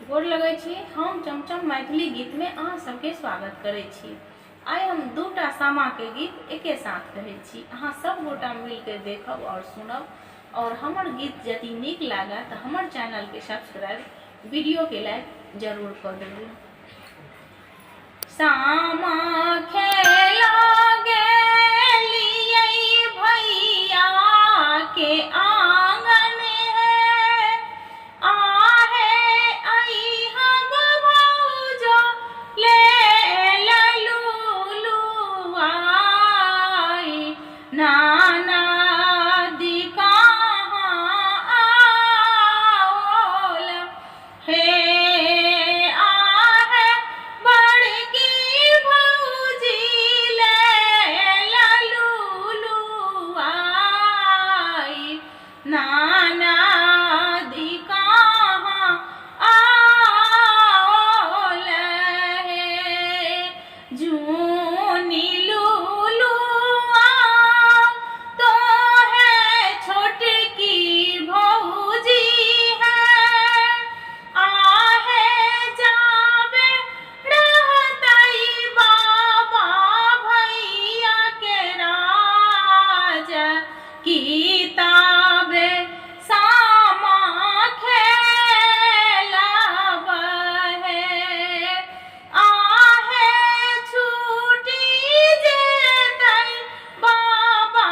गोर लगै छी। हम चमचम मैथिली गीत में अहाँ सबके स्वागत करै छी। आइ हम दूटा सामा के गीत एके साथ कहै छी। अहाँ सब गोटा मिलकर देखब और सुनब और हमर गीत यदि नीक लागे तो हमर चैनल के सब्सक्राइब, वीडियो के लाइक जरूर कर देबै। सामा खेला गेलियै भैया के आंगन है, आहे अइहा भौजो ले ललुलुआई, नाना दी कहाँ आओल हे, नाना दी कहाँ आओल है, जूनी लुलुआ तो है छोटकी भौजी है, आहे जावे रहतई बाबा भैया के राज, किताबे सामा खेलब है, आहे छूटी जेतई बाबा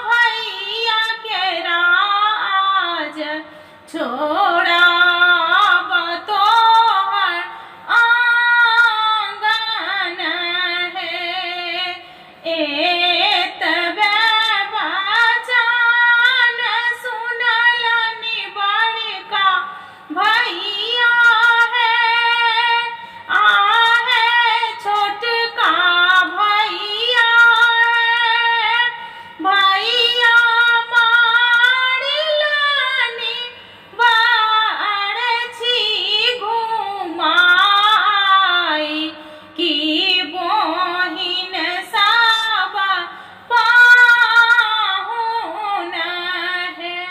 भैया के राज, छोड़ब तोहर आंगन है, एतबे भैया है, आहे छोटका भैया है, भैया मारिलानी बारछी घुमाई, की बहिन सब पाहुन है।